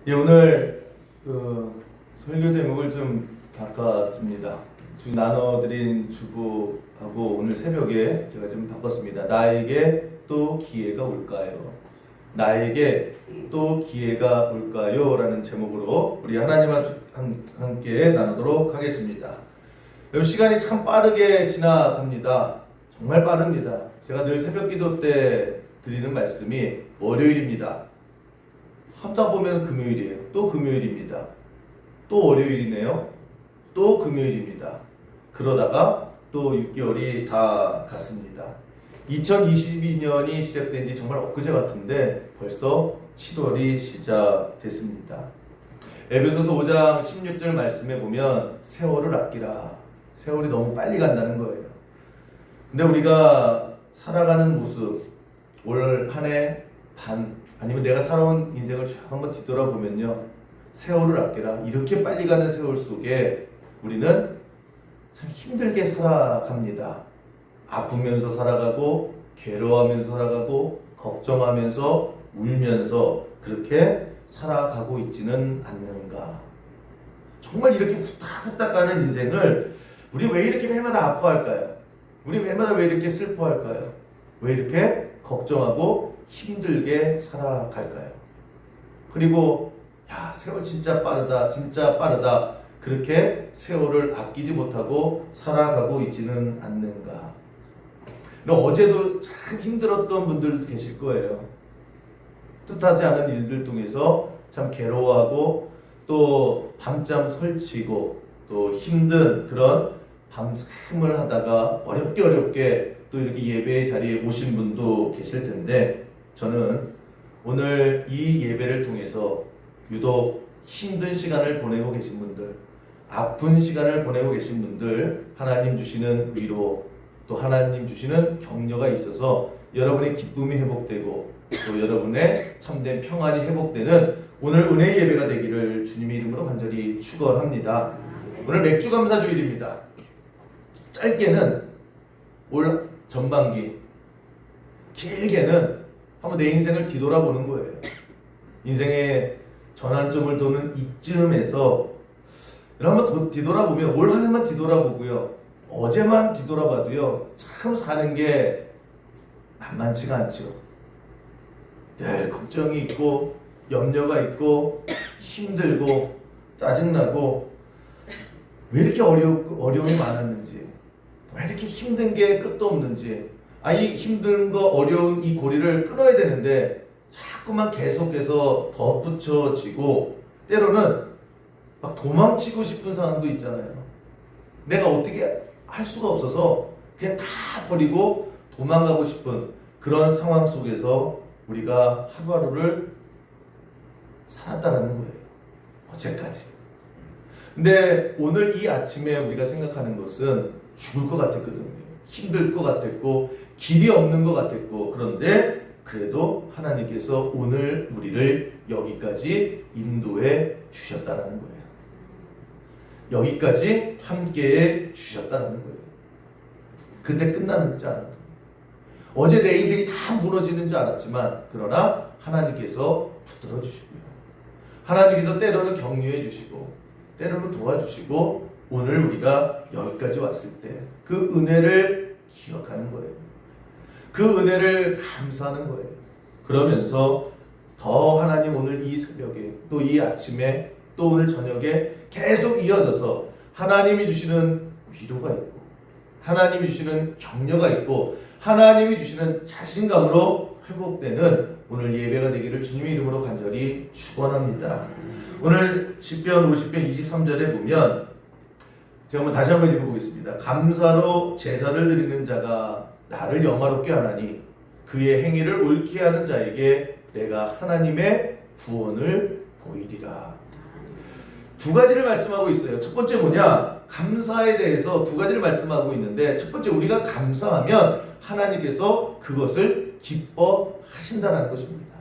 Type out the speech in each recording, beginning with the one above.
예, 오늘 설교 제목을 좀 바꿨습니다. 나눠드린 주보하고 오늘 새벽에 제가 좀 바꿨습니다. 나에게 또 기회가 올까요? 나에게 또 기회가 올까요? 라는 제목으로 우리 하나님과 함께 나누도록 하겠습니다. 여러분, 시간이 참 빠르게 지나갑니다. 정말 빠릅니다. 제가 늘 새벽 기도 때 드리는 말씀이 월요일입니다. 하다 보면 금요일이에요. 또 금요일입니다. 또 월요일이네요. 또 금요일입니다. 그러다가 또 6개월이 다 갔습니다. 2022년이 시작된 지 정말 엊그제 같은데 벌써 7월이 시작됐습니다. 에베소서 5장 16절 말씀에 보면 세월을 아끼라. 세월이 너무 빨리 간다는 거예요. 근데 우리가 살아가는 모습, 올 한 해 반 아니면 내가 살아온 인생을 쭉 한번 뒤돌아보면요, 세월을 아끼라. 이렇게 빨리 가는 세월 속에 우리는 참 힘들게 살아갑니다. 아프면서 살아가고, 괴로워하면서 살아가고, 걱정하면서, 울면서 그렇게 살아가고 있지는 않는가. 정말 이렇게 후딱후딱 가는 인생을 우리 왜 이렇게 매일마다 아파할까요? 우리 매일마다 왜 이렇게 슬퍼할까요? 왜 이렇게 걱정하고 힘들게 살아갈까요? 그리고 야, 세월 진짜 빠르다, 진짜 빠르다, 그렇게 세월을 아끼지 못하고 살아가고 있지는 않는가. 어제도 참 힘들었던 분들도 계실 거예요. 뜻하지 않은 일들 통해서 참 괴로워하고 또 밤잠 설치고 또 힘든 그런 밤샘을 하다가 어렵게 또 이렇게 예배의 자리에 오신 분도 계실 텐데, 저는 오늘 이 예배를 통해서 유독 힘든 시간을 보내고 계신 분들, 아픈 시간을 보내고 계신 분들, 하나님 주시는 위로, 또 하나님 주시는 격려가 있어서 여러분의 기쁨이 회복되고 또 여러분의 참된 평안이 회복되는 오늘 은혜의 예배가 되기를 주님의 이름으로 간절히 축원합니다. 오늘 맥주감사주일입니다. 짧게는 올 전반기, 길게는 한번 내 인생을 뒤돌아보는 거예요. 인생의 전환점을 도는 이쯤에서 한번 뒤돌아보면 올 한 해만 뒤돌아보고요, 어제만 뒤돌아봐도요, 참 사는 게 만만치가 않죠. 늘 걱정이 있고 염려가 있고 힘들고 짜증나고 왜 이렇게 어려움이 많았는지, 왜 이렇게 힘든 게 끝도 없는지, 이 힘든 거 어려운 이 고리를 끊어야 되는데 자꾸만 계속해서 덧붙여지고 때로는 막 도망치고 싶은 상황도 있잖아요. 내가 어떻게 할 수가 없어서 그냥 다 버리고 도망가고 싶은 그런 상황 속에서 우리가 하루하루를 살았다는 거예요. 어제까지. 근데 오늘 이 아침에 우리가 생각하는 것은 죽을 것 같았거든요. 힘들 것 같았고 길이 없는 것 같았고, 그런데 그래도 하나님께서 오늘 우리를 여기까지 인도해 주셨다는 거예요. 여기까지 함께해 주셨다는 거예요. 그때 끝나는 줄 알았다. 어제 내 인생이 다 무너지는 줄 알았지만, 그러나 하나님께서 붙들어 주시고요, 하나님께서 때로는 격려해 주시고 때로는 도와주시고, 오늘 우리가 여기까지 왔을 때 그 은혜를 기억하는 거예요. 그 은혜를 감사하는 거예요. 그러면서 더 하나님 오늘 이 새벽에, 또 이 아침에, 또 오늘 저녁에 계속 이어져서 하나님이 주시는 위로가 있고, 하나님이 주시는 격려가 있고, 하나님이 주시는 자신감으로 회복되는 오늘 예배가 되기를 주님의 이름으로 간절히 축원합니다. 오늘 시편 50편 23절에 보면, 제가 다시 한번 읽어보겠습니다. 감사로 제사를 드리는 자가 나를 영화롭게 하나니 그의 행위를 옳게 하는 자에게 내가 하나님의 구원을 보이리라. 두 가지를 말씀하고 있어요. 첫 번째 뭐냐? 감사에 대해서 두 가지를 말씀하고 있는데, 첫 번째, 우리가 감사하면 하나님께서 그것을 기뻐하신다는 것입니다.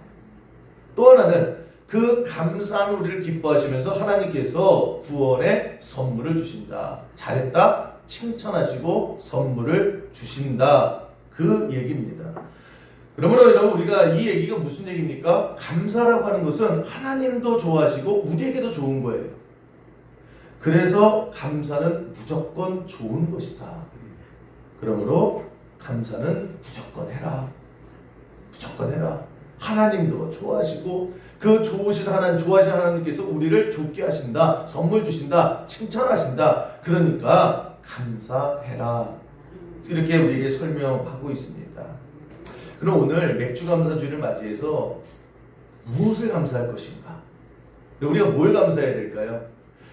또 하나는 그 감사한 우리를 기뻐하시면서 하나님께서 구원의 선물을 주신다. 잘했다, 칭찬하시고 선물을 주신다. 그 얘기입니다. 그러므로 여러분 우리가 이 얘기가 무슨 얘기입니까? 감사라고 하는 것은 하나님도 좋아하시고 우리에게도 좋은 거예요. 그래서 감사는 무조건 좋은 것이다. 그러므로 감사는 무조건 해라. 무조건 해라. 하나님도 좋아하시고 그 좋으신 하나님, 좋아하신 하나님께서 우리를 좋게 하신다. 선물 주신다. 칭찬하신다. 그러니까 감사해라. 이렇게 우리에게 설명하고 있습니다. 그럼 오늘 맥주감사주의를 맞이해서 무엇을 감사할 것인가? 우리가 뭘 감사해야 될까요?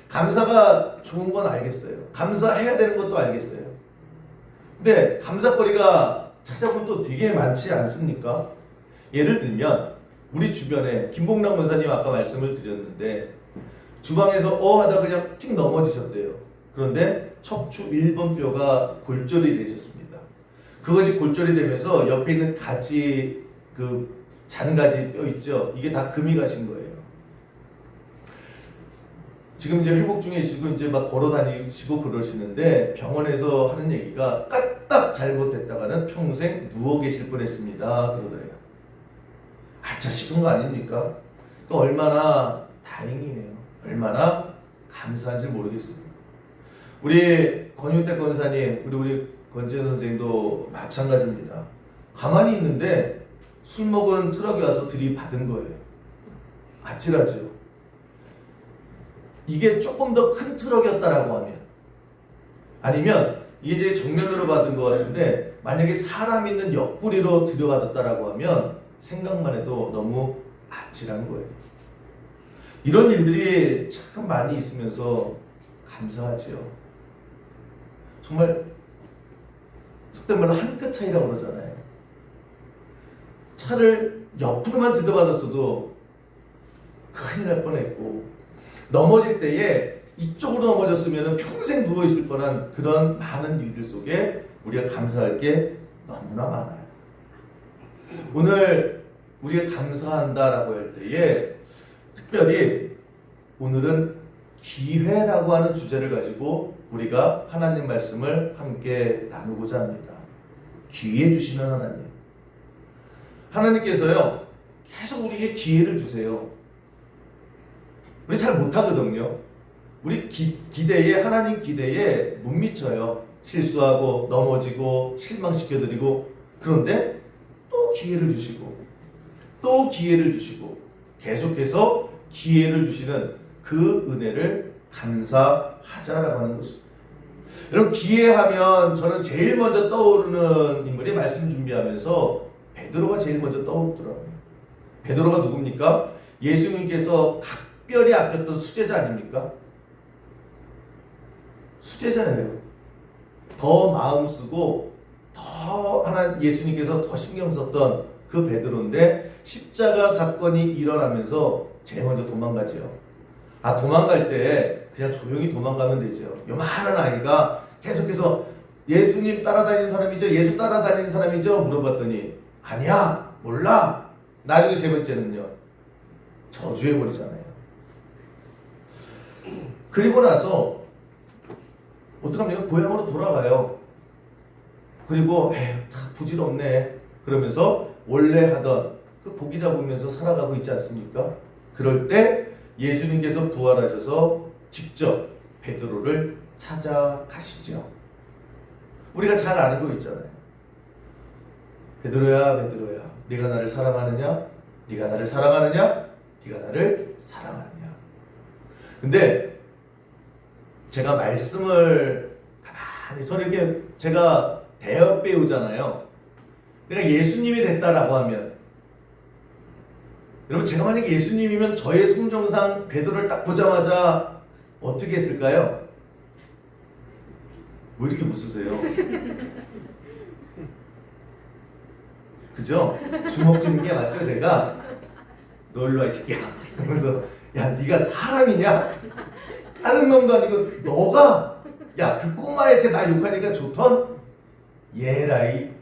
감사가 좋은 건 알겠어요. 감사해야 되는 것도 알겠어요. 근데 감사거리가 찾아보면 또 되게 많지 않습니까? 예를 들면 우리 주변에 김봉남 원사님 아까 말씀을 드렸는데 주방에서 하다 그냥 틱 넘어지셨대요. 그런데 척추 1번 뼈가 골절이 되셨습니다. 그것이 골절이 되면서 옆에 있는 가지, 그 잔가지 뼈 있죠? 이게 다 금이 가신 거예요. 지금 이제 회복 중이시고 이제 막 걸어 다니시고 그러시는데 병원에서 하는 얘기가 까딱 잘못됐다가는 평생 누워 계실 뻔했습니다. 그러더래요. 아차 싶은 거 아닙니까? 그 얼마나 다행이에요. 얼마나 감사한지 모르겠습니다. 우리 권윤택 권사님, 우리 권지현 선생님도 마찬가지입니다. 가만히 있는데 술 먹은 트럭이 와서 들이받은 거예요. 아찔하죠. 이게 조금 더 큰 트럭이었다라고 하면, 아니면 이게 이제 정면으로 받은 것 같은데 만약에 사람 있는 옆구리로 들여받았다라고 하면 생각만 해도 너무 아찔한 거예요. 이런 일들이 참 많이 있으면서 감사하죠. 정말 속된 말로 한 끗 차이라고 그러잖아요. 차를 옆으로만 들여받았어도 큰일 날 뻔했고, 넘어질 때에 이쪽으로 넘어졌으면 평생 누워있을 뻔한 그런 많은 일들 속에 우리가 감사할 게 너무나 많아요. 오늘 우리가 감사한다라고 할 때에 특별히 오늘은 기회라고 하는 주제를 가지고 우리가 하나님 말씀을 함께 나누고자 합니다. 기회 주시는 하나님. 하나님께서요, 계속 우리에게 기회를 주세요. 우리 잘 못하거든요. 우리 기대에, 하나님 기대에 못 미쳐요. 실수하고 넘어지고 실망시켜드리고. 그런데 또 기회를 주시고 또 기회를 주시고 계속해서 기회를 주시는 그 은혜를 감사하자라고 하는 것입니다. 여러분, 기회하면 저는 제일 먼저 떠오르는 인물이 말씀 준비하면서 베드로가 제일 먼저 떠오르더라고요. 베드로가 누굽니까? 예수님께서 각별히 아꼈던 수제자 아닙니까? 수제자예요. 더 마음 쓰고 더 예수님께서 더 신경 썼던 그 베드로인데 십자가 사건이 일어나면서 제일 먼저 도망가죠. 도망갈 때 그냥 조용히 도망가면 되죠. 요만한 아이가 계속해서 예수님 따라다니는 사람이죠? 예수 따라다니는 사람이죠? 물어봤더니 아니야, 몰라. 나중에 세 번째는요, 저주해버리잖아요. 그리고 나서 어떡합니까? 고향으로 돌아가요. 그리고 부질없네 그러면서 원래 하던 그 고기 잡으면서 살아가고 있지 않습니까? 그럴 때 예수님께서 부활하셔서 직접 베드로를 찾아가시죠. 우리가 잘 아는 거 있잖아요. 베드로야, 베드로야, 네가 나를 사랑하느냐? 네가 나를 사랑하느냐? 네가 나를 사랑하느냐? 근데 제가 말씀을 가만히, 저는 이렇게 제가 대역 배우잖아요. 내가 예수님이 됐다라고 하면, 여러분, 제가 만약에 예수님이면 저의 성정상 베드로를 딱 보자마자 어떻게 했을까요? 왜 이렇게 웃으세요? 그죠? 주먹 쥐는 게 맞죠? 제가 너 일로 와 이 새끼야. 그러면서 야, 네가 사람이냐? 다른 놈도 아니고 너가, 야, 그 꼬마한테 나 욕하니까 좋던? 얘라이.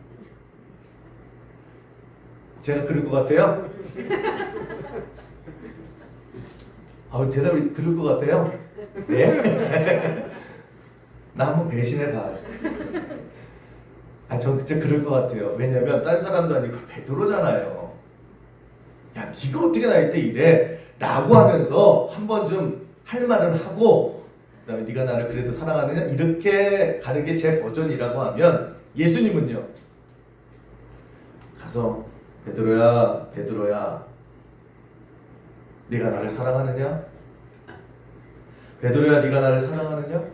제가 그럴 것 같아요? 대답이 그럴 것 같아요? 네? 나 한번 배신해 봐. 전 진짜 그럴 것 같아요. 왜냐면 딴 사람도 아니고 베드로잖아요. 야, 네가 어떻게 나한테 이래? 라고 하면서 한번 좀 할 말은 하고, 그 다음에 네가 나를 그래도 사랑하느냐? 이렇게 가는 게 제 버전이라고 하면, 예수님은요, 가서 베드로야, 베드로야, 네가 나를 사랑하느냐? 베드로야, 네가 나를 사랑하느냐?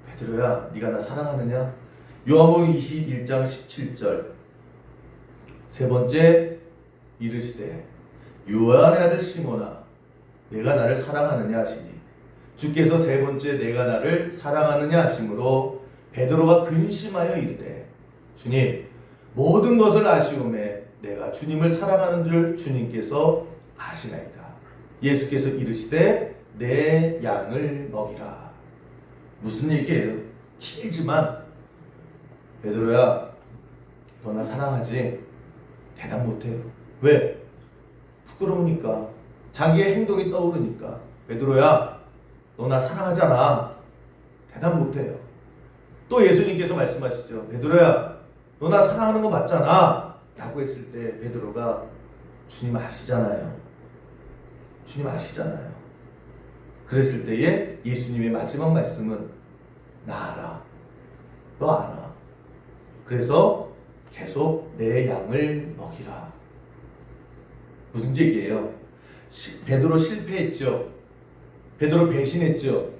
베드로야, 네가 나 사랑하느냐? 요한복음 21장 17절. 세 번째, 이르시되 요한의 아들 시몬아, 내가 나를 사랑하느냐 하시니, 주께서 세 번째 내가 나를 사랑하느냐 하심으로 베드로가 근심하여 이르되, 주님, 모든 것을 아시오매 내가 주님을 사랑하는 줄 주님께서 아시나이다. 예수께서 이르시되 내 양을 먹이라. 무슨 얘기예요? 길지만, 베드로야, 너 나 사랑하지? 대답 못해요. 왜? 부끄러우니까. 자기의 행동이 떠오르니까. 베드로야, 너 나 사랑하잖아. 대답 못해요. 또 예수님께서 말씀하시죠. 베드로야, 너 나 사랑하는 거 맞잖아. 라고 했을 때 베드로가, 주님 아시잖아요. 주님 아시잖아요. 그랬을 때에 예수님의 마지막 말씀은, 나 알아. 너 알아. 그래서 계속 내 양을 먹이라. 무슨 얘기예요? 베드로 실패했죠. 베드로 배신했죠.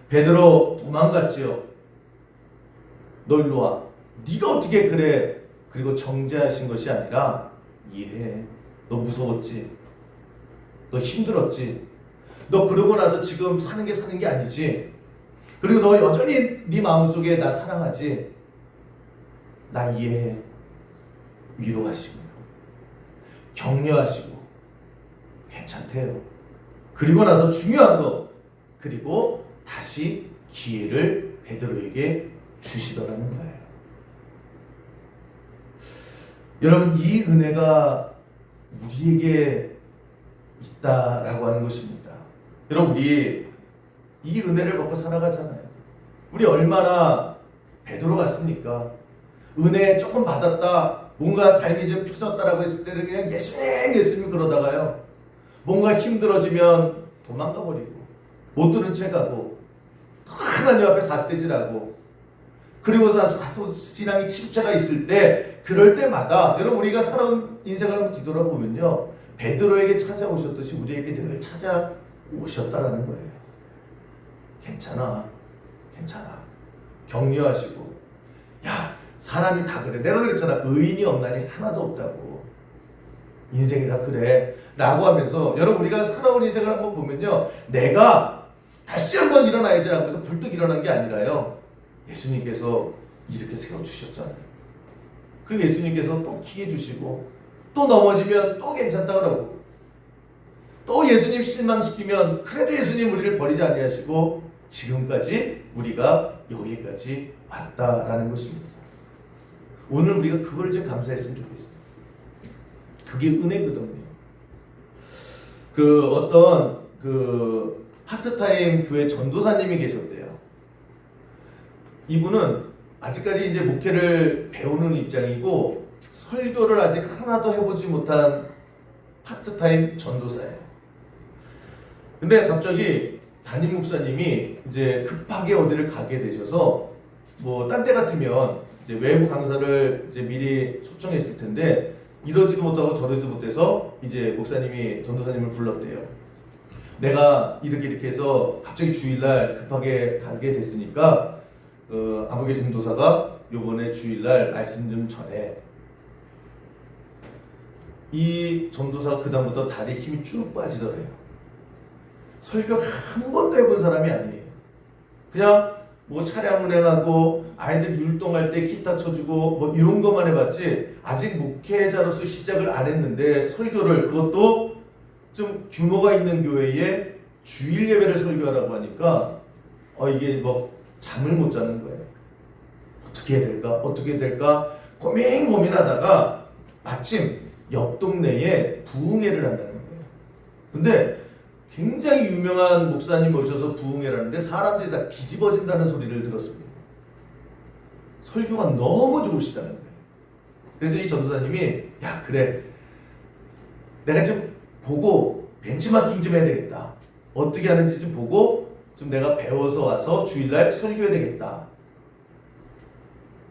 베드로 도망갔죠. 너 일로 와. 네가 어떻게 그래? 그리고 정죄하신 것이 아니라, 이해해. 너 무서웠지? 너 힘들었지? 너 그러고 나서 지금 사는 게 아니지? 그리고 너 여전히 네 마음속에 나 사랑하지? 나 이해해. 위로하시고요. 격려하시고. 괜찮대요. 그리고 나서 중요한 거, 그리고 다시 기회를 베드로에게 주시더라는 거예요. 여러분, 이 은혜가 우리에게 있다라고 하는 것입니다. 여러분, 우리 이 은혜를 받고 살아가잖아요. 우리 얼마나 베드로 같습니까? 은혜 조금 받았다, 뭔가 삶이 좀 펴졌다라고 했을 때는 그냥 예수님 그러다가요, 뭔가 힘들어지면 도망가 버리고, 못 들은 채 가고, 하나님 앞에 삿대질하고, 그리고서 사도신앙이 침체가 있을 때, 그럴 때마다 여러분, 우리가 살아온 인생을 한번 뒤돌아보면요, 베드로에게 찾아오셨듯이 우리에게 늘 찾아오셨다라는 거예요. 괜찮아. 격려하시고, 야, 사람이 다 그래. 내가 그랬잖아. 의인이 없나니 하나도 없다고. 인생이 다 그래. 라고 하면서, 여러분, 우리가 살아온 인생을 한번 보면요, 내가 다시 한번 일어나야지 라고 해서 불뚝 일어난 게 아니라요, 예수님께서 이렇게 세워주셨잖아요. 그리고 예수님께서 또 기회 주시고, 또 넘어지면 또 괜찮다 그러고, 또 예수님 실망시키면 그래도 예수님 우리를 버리지 아니하시고 지금까지 우리가 여기까지 왔다라는 것입니다. 오늘 우리가 그걸 좀 감사했으면 좋겠어요. 그게 은혜거든요. 어떤 파트타임 교회 전도사님이 계셨대요. 이분은 아직까지 이제 목회를 배우는 입장이고, 설교를 아직 하나도 해보지 못한 파트타임 전도사예요. 근데 갑자기 담임 목사님이 이제 급하게 어디를 가게 되셔서, 딴 때 같으면 이제 외부 강사를 이제 미리 초청했을 텐데, 이러지도 못하고 저러지도 못해서 이제 목사님이 전도사님을 불렀대요. 내가 이렇게 해서 갑자기 주일날 급하게 가게 됐으니까, 아무개 전도사가 요번에 주일날 말씀 좀 전해. 이 전도사가 그다음부터 다리에 힘이 쭉 빠지더래요. 설교 한 번도 해본 사람이 아니에요. 그냥 차량 운행하고 아이들 율동할 때 기타 쳐주고 이런 것만 해봤지, 아직 목회자로서 시작을 안 했는데 설교를, 그것도 좀 규모가 있는 교회에 주일 예배를 설교하라고 하니까 이게 잠을 못 자는 거예요. 어떻게 해야 될까 고민하다가 마침 옆 동네에 부흥회를 한다는 거예요. 근데 굉장히 유명한 목사님 모셔서 부흥회를 하는데 사람들이 다 뒤집어진다는 소리를 들었습니다. 설교가 너무 좋으시다는 거예요. 그래서 이 전도사님이 야 그래 내가 좀 보고 벤치마킹 좀 해야 되겠다. 어떻게 하는지 좀 보고 좀 내가 배워서 와서 주일날 설교해야 되겠다.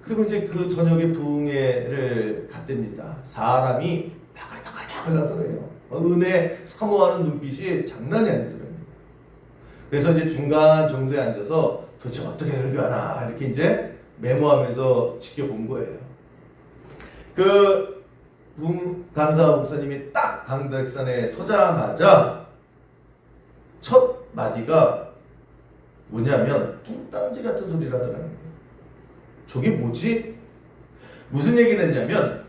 그리고 이제 그 저녁에 부흥회를 갔답니다. 사람이 바글바글 하더래요. 은혜 사모하는 눈빛이 장난이 아니더래요. 그래서 이제 중간 정도에 앉아서 도대체 어떻게 설교하나 이렇게 이제 메모하면서 지켜본 거예요. 그 감사 목사님이 딱 강백산에 서자마자 첫 마디가 뭐냐면 뚱딴지 같은 소리를 하더라는 거예요. 저게 뭐지? 무슨 얘기를 했냐면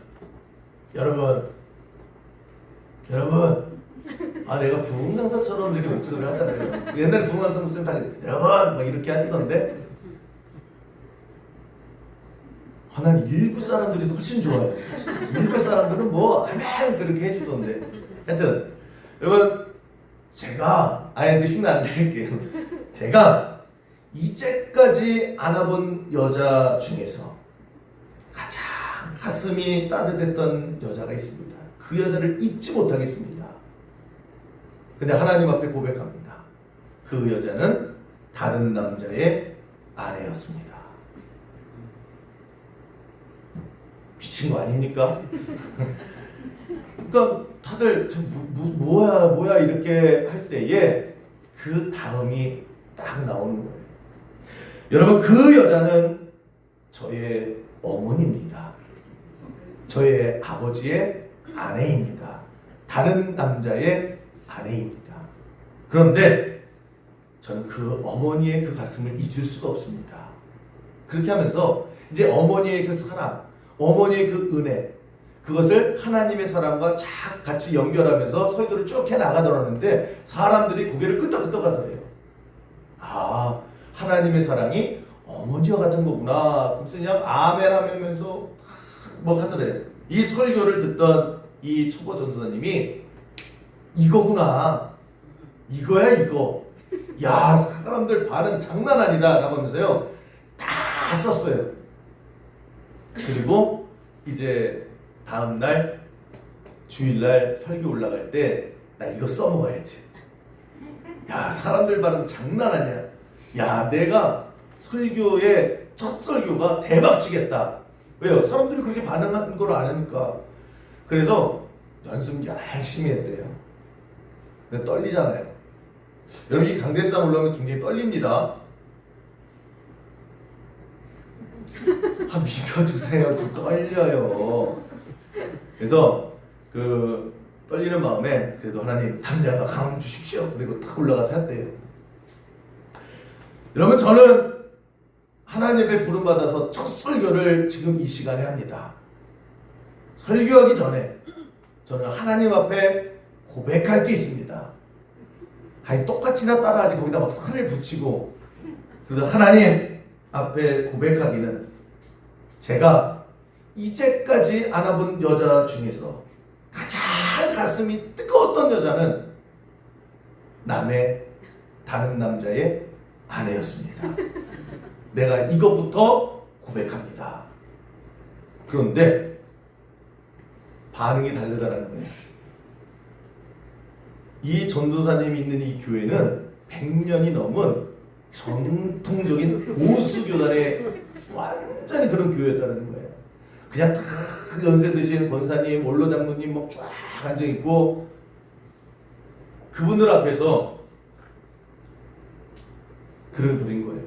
여러분 내가 부흥강사처럼 이렇게 목소리를 하잖아요. 옛날에 부흥강사 목소리 다 여러분 막 이렇게 하시던데 하나는 일부 사람들이 훨씬 좋아요. 일부 사람들은 뭐 아멘 그렇게 해주던데. 하여튼 여러분 제가 이제 흉내 안 낼게요. 제가 이제까지 안아본 여자 중에서 가장 가슴이 따뜻했던 여자가 있습니다. 그 여자를 잊지 못하겠습니다. 근데 하나님 앞에 고백합니다. 그 여자는 다른 남자의 아내였습니다. 미친 거 아닙니까? 그러니까 다들 뭐야 이렇게 할 때에 그 다음이 딱 나오는 거예요. 여러분 그 여자는 저의 어머니입니다. 저의 아버지의 아내입니다. 다른 남자의 아내입니다. 그런데 저는 그 어머니의 그 가슴을 잊을 수가 없습니다. 그렇게 하면서 이제 어머니의 그 사랑, 어머니의 그 은혜, 그것을 하나님의 사랑과 착 같이 연결하면서 설교를 쭉 해나가더라는데 사람들이 고개를 끄덕끄덕 하더래요. 아, 하나님의 사랑이 어머니와 같은 거구나. 그래서 그냥 아멘 하면서 뭐 하더래요. 이 설교를 듣던 이 초보 전도사님이 이거구나. 이거야 이거. 야 사람들 반응 장난 아니다 라고 하면서요. 다 썼어요. 그리고 이제 다음날 주일날 설교 올라갈 때 나 이거 써먹어야지. 야 사람들 반응 장난 아니야. 야 내가 설교의 첫 설교가 대박치겠다. 왜요? 사람들이 그렇게 반응하는 걸 아니까. 그래서 연습 열심히 했대요. 근데 떨리잖아요. 여러분 이 강대상 올라오면 굉장히 떨립니다. 믿어주세요. 좀 떨려요. 그래서 그 떨리는 마음에 그래도 하나님 담대함과 강함 주십시오. 그리고 딱 올라가서 했대요. 여러분 저는 하나님의 부름받아서 첫 설교를 지금 이 시간에 합니다. 설교하기 전에 저는 하나님 앞에 고백할 게 있습니다. 아니 똑같이나 따라하지 거기다 막 살을 붙이고. 그래서 하나님 앞에 고백하기는 제가 이제까지 안아본 여자 중에서 가장 가슴이 뜨거웠던 여자는 다른 남자의 아내였습니다. 내가 이것부터 고백합니다. 그런데 반응이 다르다는 거예요. 이 전도사님이 있는 이 교회는 100년이 넘은 전통적인 보수교단의 완전히 그런 교회였다는 거예요. 그냥 다 연세 드신 권사님, 원로 장로님 막 쫙 앉아 있고 그분들 앞에서 글을 부린 거예요.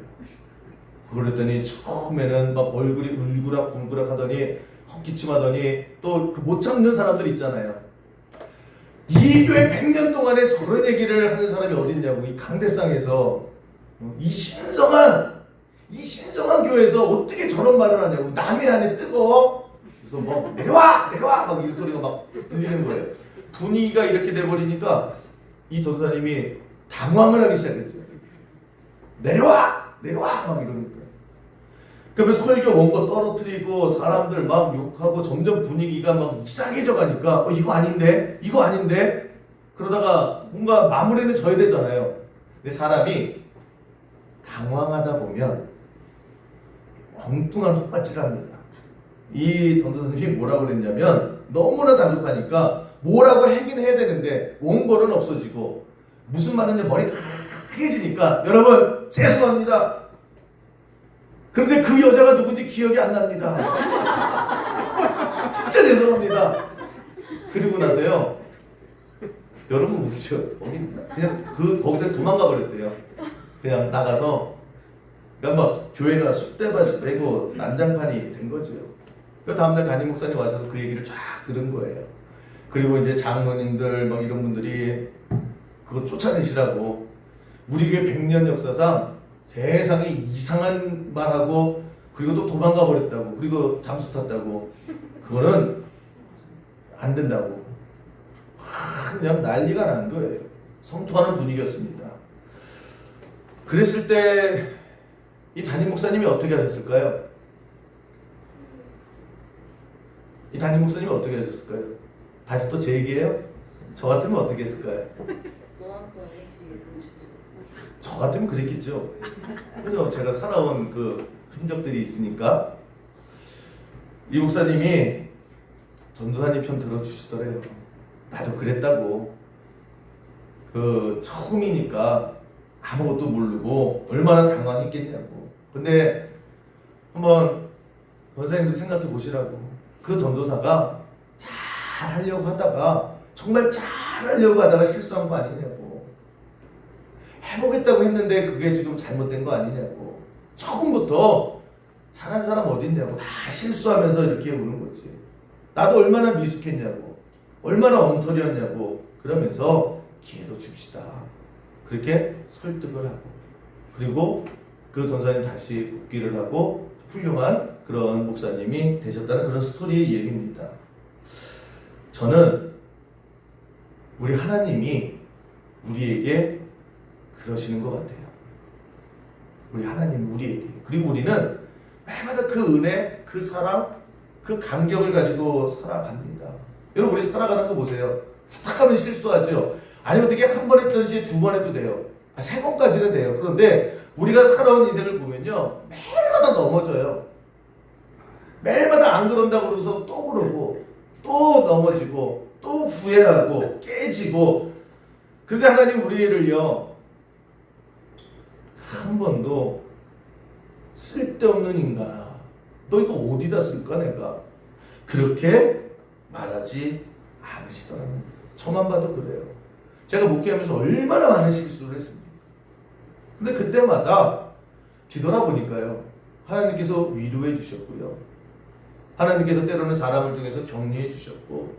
그랬더니 처음에는 막 얼굴이 울그락불그락 하더니 헛기침하더니 또 그 못 참는 사람들 있잖아요. 이 교회 100년 동안에 저런 얘기를 하는 사람이 어딨냐고. 이 강대상에서 이 신성한 교회에서 어떻게 저런 말을 하냐고. 남의 안에 뜨거워? 그래서 막 내려와 막 이 소리가 막 들리는 거예요. 분위기가 이렇게 돼버리니까 이 전도사님이 당황을 하기 시작했죠. 내려와 막 이러니까. 그러면서 설교 원고 떨어뜨리고 사람들 막 욕하고 점점 분위기가 막 이상해져 가니까 이거 아닌데 그러다가 뭔가 마무리는 져야 되잖아요. 근데 사람이 당황하다 보면 엉뚱한 헛받치를 합니다. 이 전도사님이 뭐라고 그랬냐면 너무나 다급하니까 뭐라고 하긴 해야 되는데 원고는 없어지고 무슨 말인지 머리가 크게지니까 여러분 죄송합니다. 그런데 그 여자가 누군지 기억이 안 납니다. 진짜 죄송합니다. 그리고 나서요. 여러분 웃으셔. 그냥 거기서 도망가 버렸대요. 그냥 나가서 그러니까 막 교회가 쑥대밭이 되고 난장판이 된 거죠. 그 다음날 담임 목사님 와셔서 그 얘기를 쫙 들은 거예요. 그리고 이제 장로님들 막 이런 분들이 그거 쫓아내시라고 우리 교회 100년 역사상 세상에 이상한 말하고 그리고 또 도망가 버렸다고 그리고 잠수 탔다고 그거는 안 된다고 그냥 난리가 난 거예요. 성토하는 분위기였습니다. 그랬을 때 이 담임 목사님이 어떻게 하셨을까요? 이 담임 목사님이 어떻게 하셨을까요? 다시 또 제 얘기예요? 저 같으면 어떻게 했을까요? 저 같으면 그랬겠죠. 그래서 제가 살아온 그 흔적들이 있으니까 이 목사님이 전도사님 편 들어주시더래요. 나도 그랬다고. 그 처음이니까 아무것도 모르고 얼마나 당황했겠냐고. 근데 한번 권사님도 생각해 보시라고. 그 전도사가 잘 하려고 하다가 정말 잘 하려고 하다가 실수한 거 아니냐고. 해보겠다고 했는데 그게 지금 잘못된 거 아니냐고. 처음부터 잘한 사람 어딨냐고. 다 실수하면서 이렇게 오는 거지. 나도 얼마나 미숙했냐고. 얼마나 엉터리였냐고. 그러면서 기회도 줍시다. 그렇게 설득을 하고 그리고 그 전사님 다시 복귀를 하고 훌륭한 그런 목사님이 되셨다는 그런 스토리의 얘기입니다. 저는 우리 하나님이 우리에게 그러시는 것 같아요. 우리 하나님 우리에게. 그리고 우리는 매마다 그 은혜, 그 사랑, 그 감격을 가지고 살아갑니다. 여러분 우리 살아가는 거 보세요. 후딱하면 실수하죠. 아니 어떻게 한 번 했던 시에 두 번 해도 돼요. 세 번까지는 돼요. 그런데 우리가 살아온 인생을 보면요. 매일마다 넘어져요. 매일마다 안 그런다고 그러고서 또 그러고 또 넘어지고 또 후회하고 깨지고. 근데 하나님 우리를요. 한 번도 쓸데없는 인간아. 너 이거 어디다 쓸까 내가. 그렇게 말하지 않으시더라고요. 저만 봐도 그래요. 제가 목회하면서 얼마나 많은 실수를 했습니까? 근데 그때마다 뒤돌아보니까요. 하나님께서 위로해 주셨고요. 하나님께서 때로는 사람을 통해서 격려해 주셨고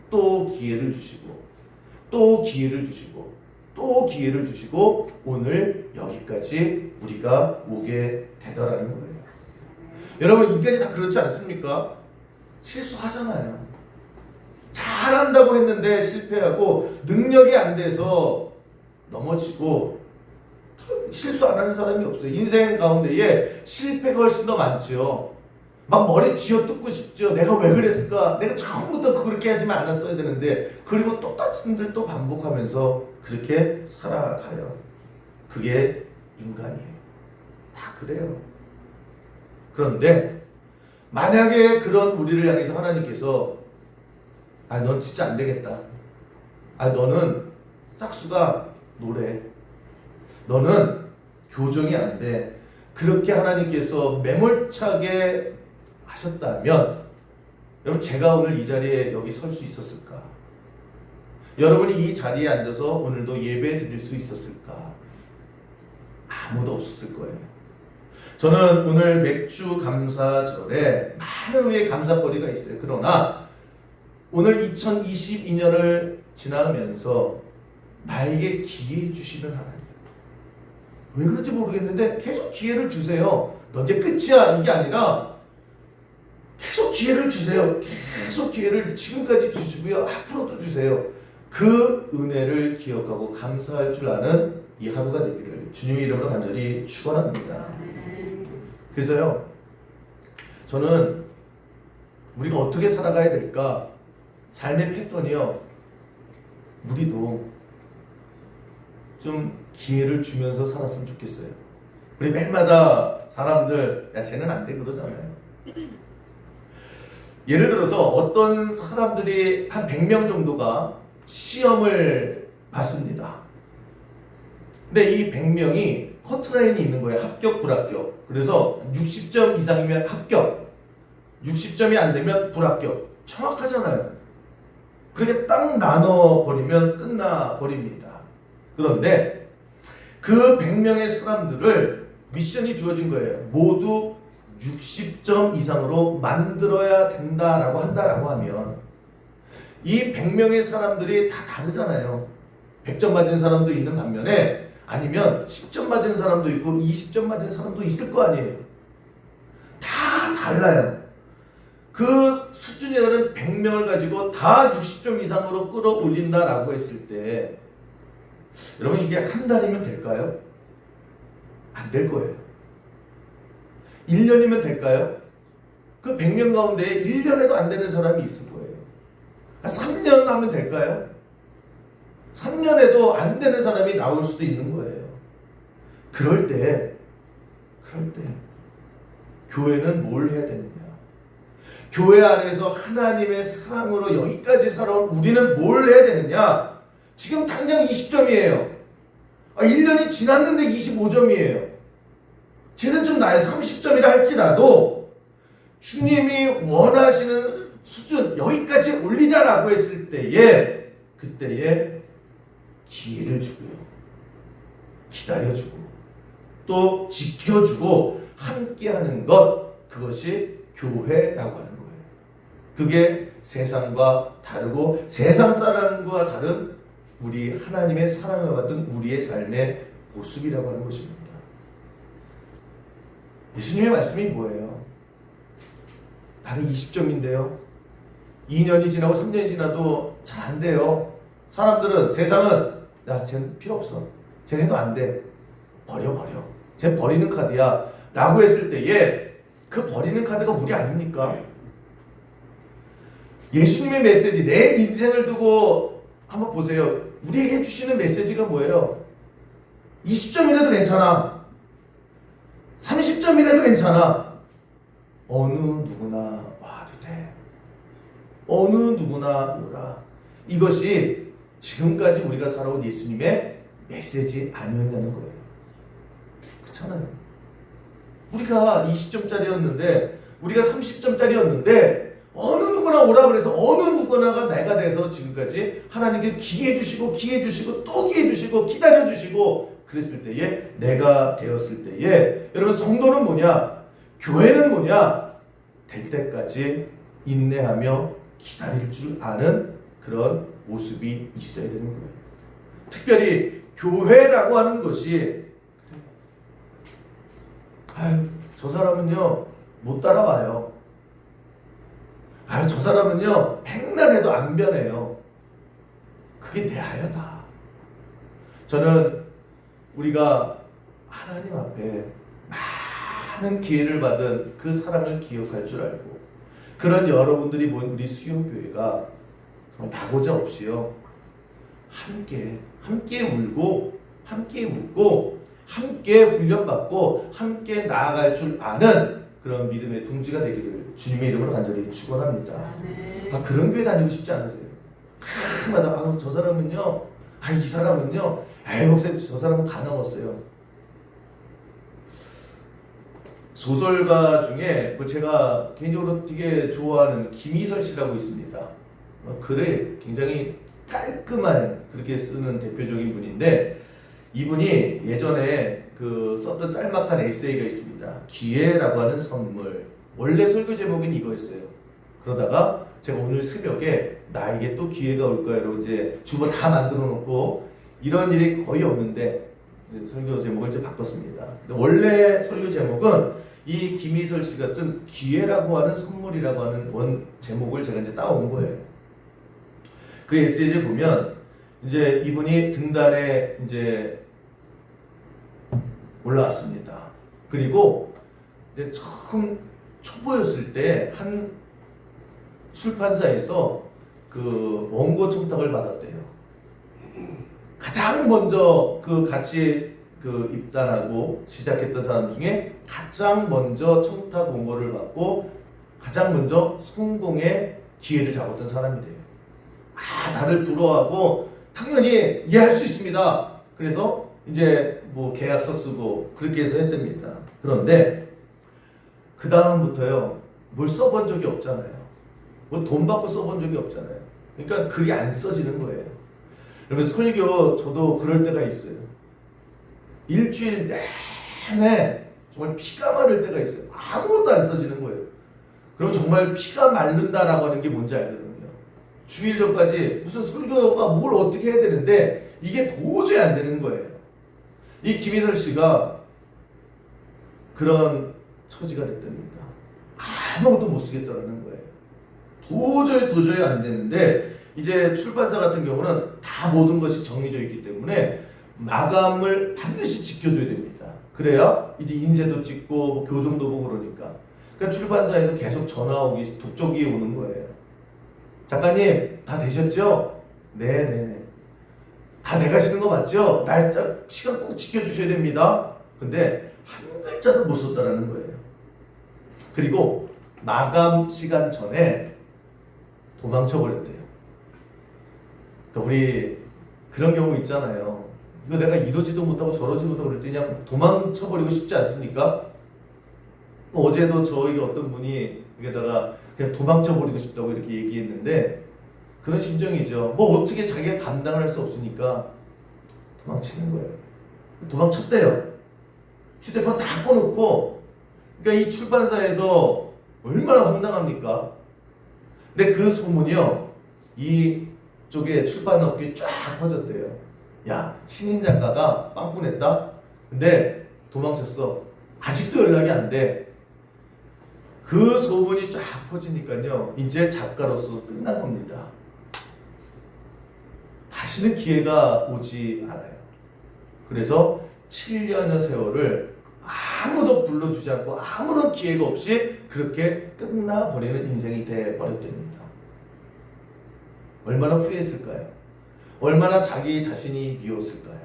또 기회를 주시고 또 기회를 주시고 또 기회를 주시고 오늘 여기까지 우리가 오게 되더라는 거예요. 여러분 인간이 다 그렇지 않습니까? 실수하잖아요. 잘한다고 했는데 실패하고 능력이 안 돼서 넘어지고 실수 안 하는 사람이 없어요. 인생 가운데에 실패가 훨씬 더 많죠. 막 머리 쥐어뜯고 싶죠. 내가 왜 그랬을까? 내가 처음부터 그렇게 하지만 않았어야 되는데. 그리고 똑같은 일을 또 반복하면서 그렇게 살아가요. 그게 인간이에요. 다 그래요. 그런데 만약에 그런 우리를 향해서 하나님께서 넌 진짜 안 되겠다. 너는 싹수가 노래. 너는 교정이 안 돼. 그렇게 하나님께서 매몰차게 하셨다면 여러분 제가 오늘 이 자리에 여기 설 수 있었을까? 여러분이 이 자리에 앉아서 오늘도 예배 드릴 수 있었을까? 아무도 없었을 거예요. 저는 오늘 맥주 감사절에 많은 의의 감사거리가 있어요. 그러나 오늘 2022년을 지나면서 나에게 기회 주시는 하나님. 왜 그런지 모르겠는데 계속 기회를 주세요. 너 이제 끝이야 이게 아니라 계속 기회를 주세요. 계속 기회를 지금까지 주시고요. 앞으로도 주세요. 그 은혜를 기억하고 감사할 줄 아는 이 하루가 되기를 주님의 이름으로 간절히 축원합니다. 그래서요. 저는 우리가 어떻게 살아가야 될까? 삶의 패턴이요. 우리도 좀 기회를 주면서 살았으면 좋겠어요. 우리 매일마다 사람들 야 쟤는 안 돼 그러잖아요. 예를 들어서 어떤 사람들이 한 100명 정도가 시험을 봤습니다. 근데 이 100명이 커트라인이 있는 거예요. 합격, 불합격. 그래서 60점 이상이면 합격, 60점이 안 되면 불합격. 정확하잖아요. 그렇게 딱 나눠버리면 끝나버립니다. 그런데 그 100명의 사람들을 미션이 주어진 거예요. 모두 60점 이상으로 만들어야 된다라고 한다라고 하면 이 100명의 사람들이 다 다르잖아요. 100점 맞은 사람도 있는 반면에 아니면 10점 맞은 사람도 있고 20점 맞은 사람도 있을 거 아니에요. 다 달라요. 그 수준에 따른 100명을 가지고 다 60점 이상으로 끌어올린다라고 했을 때 여러분 이게 한 달이면 될까요? 안 될 거예요. 1년이면 될까요? 그 100명 가운데 1년에도 안 되는 사람이 있을 거예요. 3년 하면 될까요? 3년에도 안 되는 사람이 나올 수도 있는 거예요. 그럴 때 교회는 뭘 해야 되느냐? 교회 안에서 하나님의 사랑으로 여기까지 살아온 우리는 뭘 해야 되느냐? 지금 당장 20점이에요. 1년이 지났는데 25점이에요. 쟤는 좀 나의 30점이라 할지라도 주님이 원하시는 수준 여기까지 올리자라고 했을 때에 그때에 기회를 주고요. 기다려주고 또 지켜주고 함께하는 것, 그것이 교회라고 하는 거예요. 그게 세상과 다르고 세상 사람과 다른 우리 하나님의 사랑을 받은 우리의 삶의 모습이라고 하는 것입니다. 예수님의 말씀이 뭐예요? 나는 20점인데요. 2년이 지나고 3년이 지나도 잘 안 돼요. 사람들은, 세상은 야, 쟤는 필요 없어. 쟤네도 안 돼. 버려. 쟤 버리는 카드야. 라고 했을 때에 그 버리는 카드가 우리 아닙니까? 예수님의 메시지, 내 인생을 두고 한번 보세요. 우리에게 주시는 메시지가 뭐예요? 20점이라도 괜찮아. 30점이라도 괜찮아. 어느 누구나 와도 돼. 어느 누구나 오라. 이것이 지금까지 우리가 살아온 예수님의 메시지 아니었냐는 거예요. 그렇잖아요. 우리가 20점짜리였는데 우리가 30점짜리였는데 어느 누구나 오라 그래서 어느 누구나가 내가 돼서 지금까지 하나님께 기회 주시고 또 기회 주시고 기다려 주시고 그랬을 때에 내가 되었을 때에 여러분 성도는 뭐냐? 교회는 뭐냐? 될 때까지 인내하며 기다릴 줄 아는 그런 모습이 있어야 되는 거예요. 특별히 교회라고 하는 것이 저 사람은요 못 따라와요. 저 사람은요 백날해도 안 변해요. 그게 내 하여다. 저는 우리가 하나님 앞에 많은 기회를 받은 그 사랑을 기억할 줄 알고 그런 여러분들이 모인 우리 수요교회가 나고자 없이요 함께 울고 함께 웃고 함께 훈련받고 함께 나아갈 줄 아는 그런 믿음의 동지가 되기를 주님의 이름으로 간절히 축원합니다. 그런 교회 다니고 싶지 않으세요? 가끔마다 저 사람은요 이 사람은요 목사님 저 사람은 다 넘었어요. 소설가 중에 제가 개인적으로 되게 좋아하는 김희설 씨라고 있습니다. 글을 굉장히 깔끔한 그렇게 쓰는 대표적인 분인데 이분이 예전에 썼던 짤막한 에세이가 있습니다. 기회라고 하는 선물. 원래 설교 제목은 이거였어요. 그러다가 제가 오늘 새벽에 나에게 또 기회가 올 거야로 이제 주보 다 만들어 놓고 이런 일이 거의 없는데 설교 제목을 이제 바꿨습니다. 원래 설교 제목은 이 김희설 씨가 쓴 기회라고 하는 선물이라고 하는 원 제목을 제가 이제 따온 거예요. 그 에세이를 보면 이제 이분이 등단에 이제 올라왔습니다. 그리고 이제 처음 초보였을 때 한 출판사에서 원고 청탁을 받았대요. 가장 먼저 같이 입단하고 시작했던 사람 중에 가장 먼저 청탁 공고를 받고 가장 먼저 성공의 기회를 잡았던 사람이래요. 다들 부러워하고 당연히 이해할 수 있습니다. 그래서 이제 뭐 계약서 쓰고 그렇게 해서 했답니다. 그런데 그 다음부터요, 뭘 써본 적이 없잖아요. 뭐 돈 받고 써본 적이 없잖아요. 그러니까 글이 안 써지는 거예요. 여러분, 설교 저도 그럴 때가 있어요. 일주일 내내 정말 피가 마를 때가 있어요. 아무것도 안 써지는 거예요. 그럼 정말 피가 마른다라고 하는 게 뭔지 알거든요. 주일 전까지 무슨 설교가 뭘 어떻게 해야 되는데 이게 도저히 안 되는 거예요. 이 김희설 씨가 그런 처지가 됐답니다. 아무것도 못 쓰겠다라는 거예요. 도저히 안 되는데 이제 출판사 같은 경우는 다 모든 것이 정해져 있기 때문에 마감을 반드시 지켜줘야 됩니다. 그래야 이제 인쇄도 찍고 뭐 교정도 보고 그러니까. 그러니까 출판사에서 계속 전화 오기, 독촉이 오는 거예요. 작가님 다 되셨죠? 네네네. 다 돼가시는 거 맞죠? 날짜 시간 꼭 지켜주셔야 됩니다. 근데 한 글자도 못 썼다라는 거예요. 그리고 마감 시간 전에 도망쳐 버렸대요. 그러니까 우리 그런 경우 있잖아요. 이거 내가 이러지도 못하고 저러지도 못하고 그럴 때 그냥 도망쳐 버리고 싶지 않습니까? 어제도 저희 어떤 분이 여기다가 그냥 도망쳐 버리고 싶다고 이렇게 얘기했는데 그런 심정이죠. 뭐 어떻게 자기가 감당을 할 수 없으니까 도망치는 거예요. 도망쳤대요. 휴대폰 다 꺼놓고. 그러니까 이 출판사에서 얼마나 황당합니까? 근데 그 소문이요, 이쪽에 출판업계에 쫙 퍼졌대요. 야, 신인 작가가 빵꾸냈다? 근데 도망쳤어. 아직도 연락이 안 돼. 그 소문이 쫙 퍼지니까요, 이제 작가로서 끝난 겁니다. 다시는 기회가 오지 않아요. 그래서 7년의 세월을 아무도 불러주지 않고 아무런 기회가 없이 그렇게 끝나버리는 인생이 돼버렸답니다. 얼마나 후회했을까요? 얼마나 자기 자신이 미웠을까요?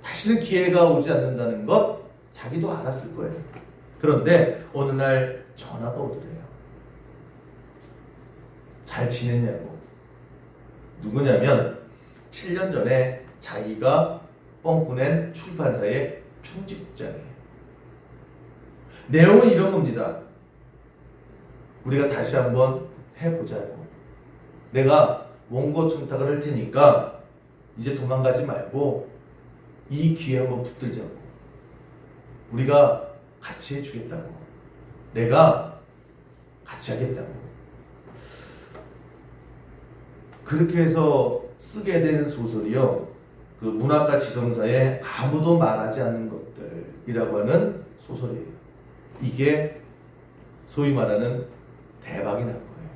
다시는 기회가 오지 않는다는 것 자기도 알았을 거예요. 그런데 어느 날 전화가 오더래요. 잘 지냈냐고. 누구냐면 7년 전에 자기가 뻥꾸낸 출판사의 편집장이에요. 내용은 이런 겁니다. 우리가 다시 한번 해보자고. 내가 원고 청탁을 할 테니까 이제 도망가지 말고 이 기회 한번 붙들자고. 우리가 같이 해주겠다고. 내가 같이 하겠다고. 그렇게 해서 쓰게 된 소설이요, 그 문학과 지성사에 아무도 말하지 않는 것들이라고 하는 소설이에요. 이게 소위 말하는 대박이 난 거예요.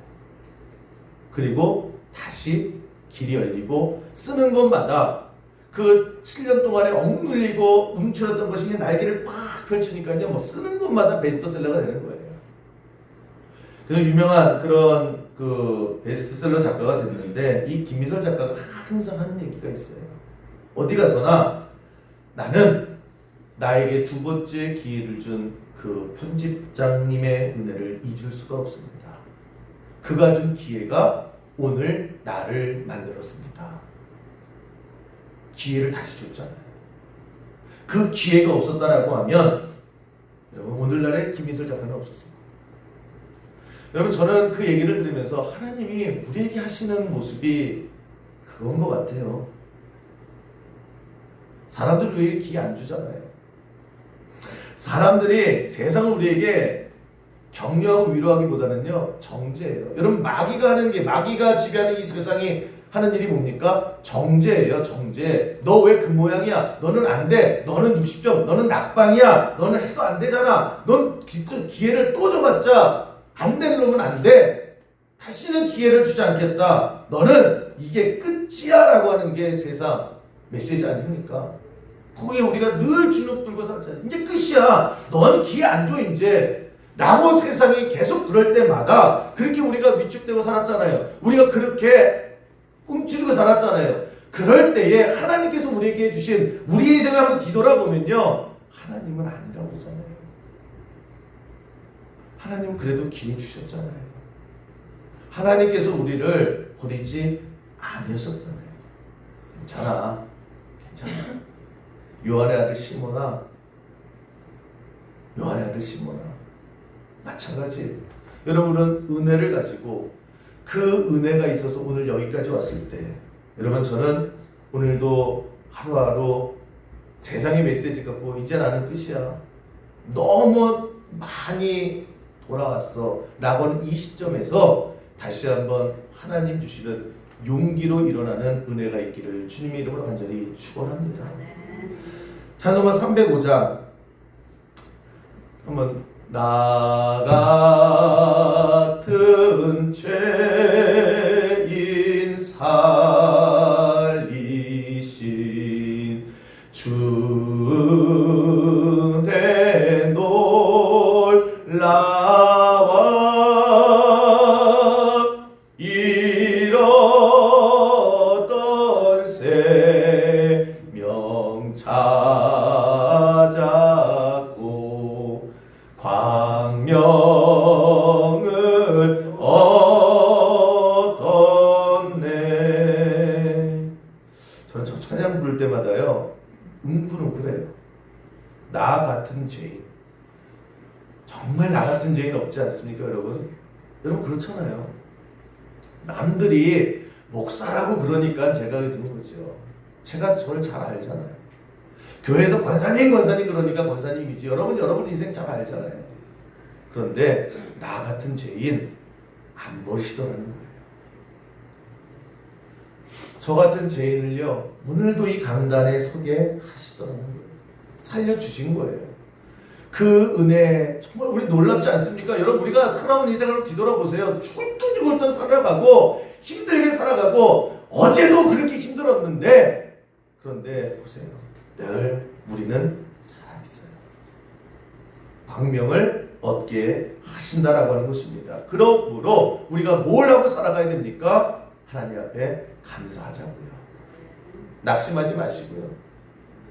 그리고 다시 길이 열리고 쓰는 것마다 그 7년 동안에 억눌리고 움츠렸던 것이 날개를 팍 펼치니까요, 뭐 쓰는 것마다 베스트셀러가 되는 거예요. 그래서 유명한 그런 그 베스트셀러 작가가 됐는데, 이 김희설 작가가 항상 하는 얘기가 있어요. 어디 가서나 나는 나에게 두 번째 기회를 준 그 편집장님의 은혜를 잊을 수가 없습니다. 그가 준 기회가 오늘 나를 만들었습니다. 기회를 다시 줬잖아요. 그 기회가 없었다라고 하면 여러분, 오늘날의 김희설 작가는 없었습니다. 여러분, 저는 그 얘기를 들으면서 하나님이 우리에게 하시는 모습이 그건 것 같아요. 사람들이 우리에게 기회 안 주잖아요. 사람들이, 세상은 우리에게 격려하고 위로하기보다는요, 정죄예요. 여러분, 마귀가 지배하는 이 세상이 하는 일이 뭡니까? 정죄예요, 정죄. 너 왜 그 모양이야? 너는 안 돼. 너는 60점. 너는 낙방이야. 너는 해도 안 되잖아. 넌 기회를 또 줘봤자 안 될 놈은 안 돼. 다시는 기회를 주지 않겠다. 너는 이게 끝이야 라고 하는 게 세상 메시지 아닙니까? 거기에 우리가 늘 주눅 들고 살잖아요. 이제 끝이야. 넌 기회 안 줘 이제. 라고 세상이 계속 그럴 때마다 그렇게 우리가 위축되고 살았잖아요. 우리가 그렇게 움츠리고 살았잖아요. 그럴 때에 하나님께서 우리에게 주신 우리의 인생을 한번 뒤돌아보면요, 하나님은 아니라고 그러잖아요. 하나님은 그래도 기회 주셨잖아요. 하나님께서 우리를 버리지 않으셨잖아요. 괜찮아. 요한의 아들 시몬아, 마찬가지. 여러분은 은혜를 가지고 그 은혜가 있어서 오늘 여기까지 왔을 때, 여러분, 저는 오늘도 하루하루 세상의 메시지 갖고 이제 나는 끝이야, 너무 많이 돌아왔어 라고 하는 이 시점에서 다시 한번 하나님 주시는 용기로 일어나는 은혜가 있기를 주님의 이름으로 간절히 축원합니다. 찬송가 305장 한번, 나 같은 죄인 살리신 주의 놀라와 잃었던 생명 찾았고 광명을 얻었네. 저는 저 찬양 부를 때마다요, 웅크웅크해요. 나 같은 죄인. 정말 나 같은 죄인 없지 않습니까, 여러분? 여러분 그렇잖아요. 남들이 목사라고 그러니까 제가 그러는 거죠. 제가 저를 잘 알잖아요. 교회에서 권사님 그러니까 권사님이지. 여러분 인생 잘 알잖아요. 그런데 나 같은 죄인 안 버리시더라는 거예요. 저 같은 죄인을요, 오늘도 이 강단에 서게 하시더라는 거예요. 살려주신 거예요. 그 은혜 정말 우리 놀랍지 않습니까? 여러분, 우리가 살아온 인생을 뒤돌아보세요. 죽을 듯 살아가고 힘들게 살아가고 어제도 그렇게 힘들었는데, 그런데 보세요, 늘 우리는 살아있어요. 광명을 얻게 하신다라고 하는 것입니다. 그러므로 우리가 뭘 하고 살아가야 됩니까? 하나님 앞에 감사하자고요. 낙심하지 마시고요.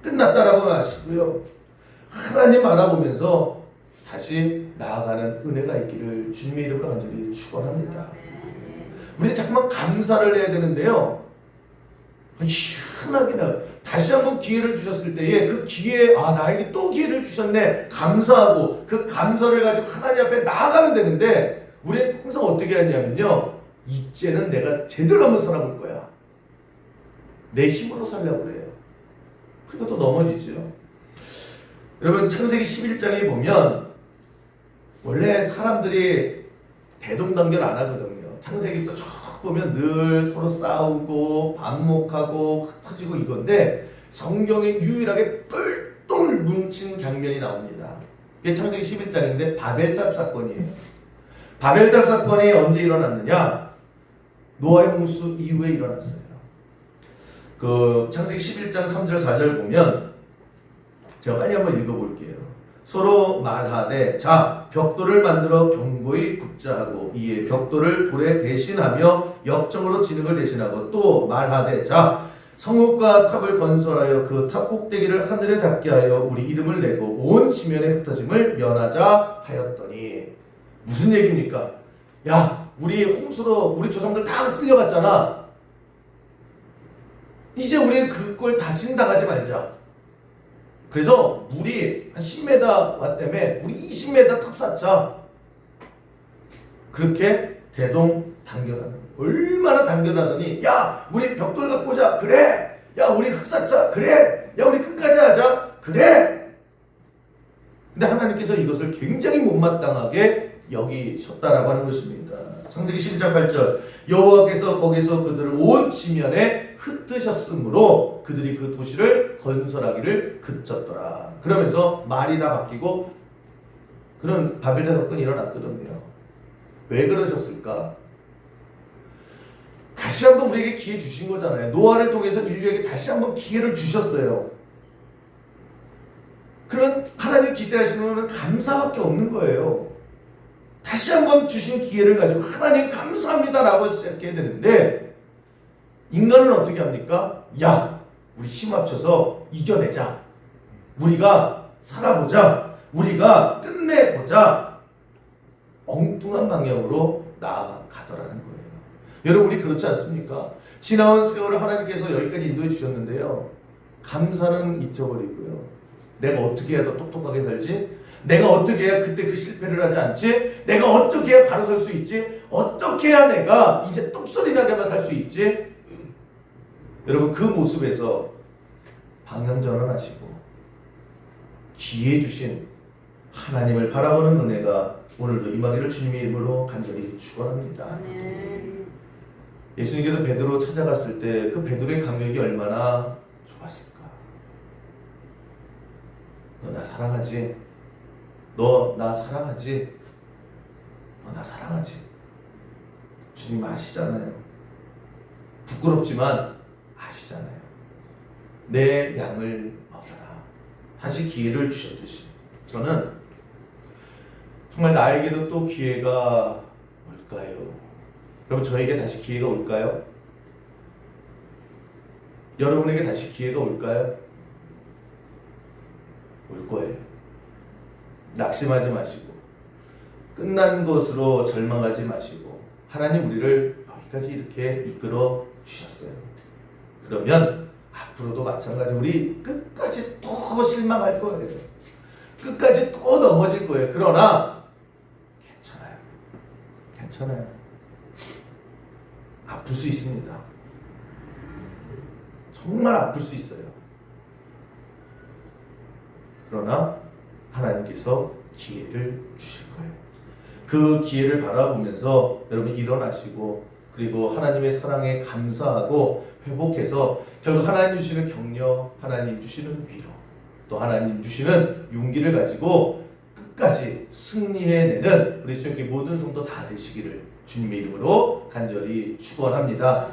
끝났다라고 마시고요. 하나님 알아보면서 다시 나아가는 은혜가 있기를 주님의 이름으로 간절히 축원합니다. 우리는 자꾸만 감사를 해야 되는데요, 희한하게나 다시 한번 기회를 주셨을 때에 그 기회, 나에게 또 기회를 주셨네, 감사하고 그 감사를 가지고 하나님 앞에 나아가면 되는데, 우리는 항상 어떻게 하냐면요, 이제는 내가 제대로 한번 살아볼 거야, 내 힘으로 살려고 그래요. 그리고 또 넘어지죠. 여러분, 창세기 11장에 보면 원래 사람들이 대동단결 안 하거든요. 창세기도 쭉 보면 늘 서로 싸우고 반목하고 흩어지고 이건데, 성경에 유일하게 똘똘 뭉친 장면이 나옵니다. 그게 창세기 11장인데 바벨탑 사건이에요. 바벨탑 사건이 언제 일어났느냐? 노아의 홍수 이후에 일어났어요. 그 창세기 11장 3절 4절 보면, 제가 빨리 한번 읽어볼게요. 서로 말하되, 자, 벽돌을 만들어 견고히 붙자 하고, 이에 벽돌을 돌에 대신하며 역정으로 지는 걸 대신하고, 또 말하되, 자, 성읍과 탑을 건설하여 그 탑 꼭대기를 하늘에 닿게 하여 우리 이름을 내고 온 지면에 흩어짐을 면하자 하였더니. 무슨 얘기입니까? 야, 우리 홍수로 우리 조상들 다 쓸려갔잖아. 이제 우리는 그걸 다시는 당하지 말자. 그래서 물이 한 10m 왔다며 우리 20m 탑 쌓자. 그렇게 대동단결하는, 얼마나 단결하더니, 야, 우리 벽돌 갖고 오자. 그래. 야, 우리 흙 쌓자. 그래. 야, 우리 끝까지 하자. 그래. 근데 하나님께서 이것을 굉장히 못마땅하게 여기셨다라고 하는 것입니다. 창세기 11장 8절, 여호와께서 거기서 그들을 온 지면에 흩으셨으므로 그들이 그 도시를 건설하기를 그쳤더라. 그러면서 말이 다 바뀌고 그런 바벨탑 사건이 일어났거든요. 왜 그러셨을까? 다시 한번 우리에게 기회 주신 거잖아요. 노아를 통해서 인류에게 다시 한번 기회를 주셨어요. 그런 하나님 기대하시는 것은 감사밖에 없는 거예요. 다시 한번 주신 기회를 가지고 하나님 감사합니다라고 시작해야 되는데, 인간은 어떻게 합니까? 야, 우리 힘 합쳐서 이겨내자. 우리가 살아보자. 우리가 끝내보자. 엉뚱한 방향으로 나아가더라는 거예요. 여러분, 우리 그렇지 않습니까? 지나온 세월을 하나님께서 여기까지 인도해 주셨는데요. 감사는 잊어버리고요. 내가 어떻게 해야 더 똑똑하게 살지? 내가 어떻게 해야 그때 그 실패를 하지 않지? 내가 어떻게 해야 바로 설 수 있지? 어떻게 해야 내가 이제 똑소리 나게만 살 수 있지? 여러분, 그 모습에서 방향 전환하시고 기회 주신 하나님을 바라보는 은혜가 오늘도 임하기를 주님의 이름으로 간절히 축원합니다. 예수님께서 베드로 찾아갔을 때 그 베드로의 감격이 얼마나 좋았을까? 너 나 사랑하지? 너 나 사랑하지? 너 나 사랑하지? 주님 아시잖아요. 부끄럽지만 아시잖아요. 내 양을 먹여라. 다시 기회를 주셨듯이 저는 정말 나에게도 또 기회가 올까요? 여러분, 저에게 다시 기회가 올까요? 여러분에게 다시 기회가 올까요? 올 거예요. 낙심하지 마시고 끝난 것으로 절망하지 마시고 하나님 우리를 여기까지 이렇게 이끌어 주셨어요. 그러면 앞으로도 마찬가지 우리 끝까지 또 실망할 거예요. 끝까지 또 넘어질 거예요. 그러나 괜찮아요. 괜찮아요. 아플 수 있습니다. 정말 아플 수 있어요. 그러나 하나님께서 기회를 주실 거예요. 그 기회를 바라보면서 여러분 일어나시고 그리고 하나님의 사랑에 감사하고 회복해서 결국 하나님 주시는 격려, 하나님 주시는 위로, 또 하나님 주시는 용기를 가지고 끝까지 승리해내는 우리 주님께 모든 성도 다 되시기를 주님의 이름으로 간절히 축원합니다.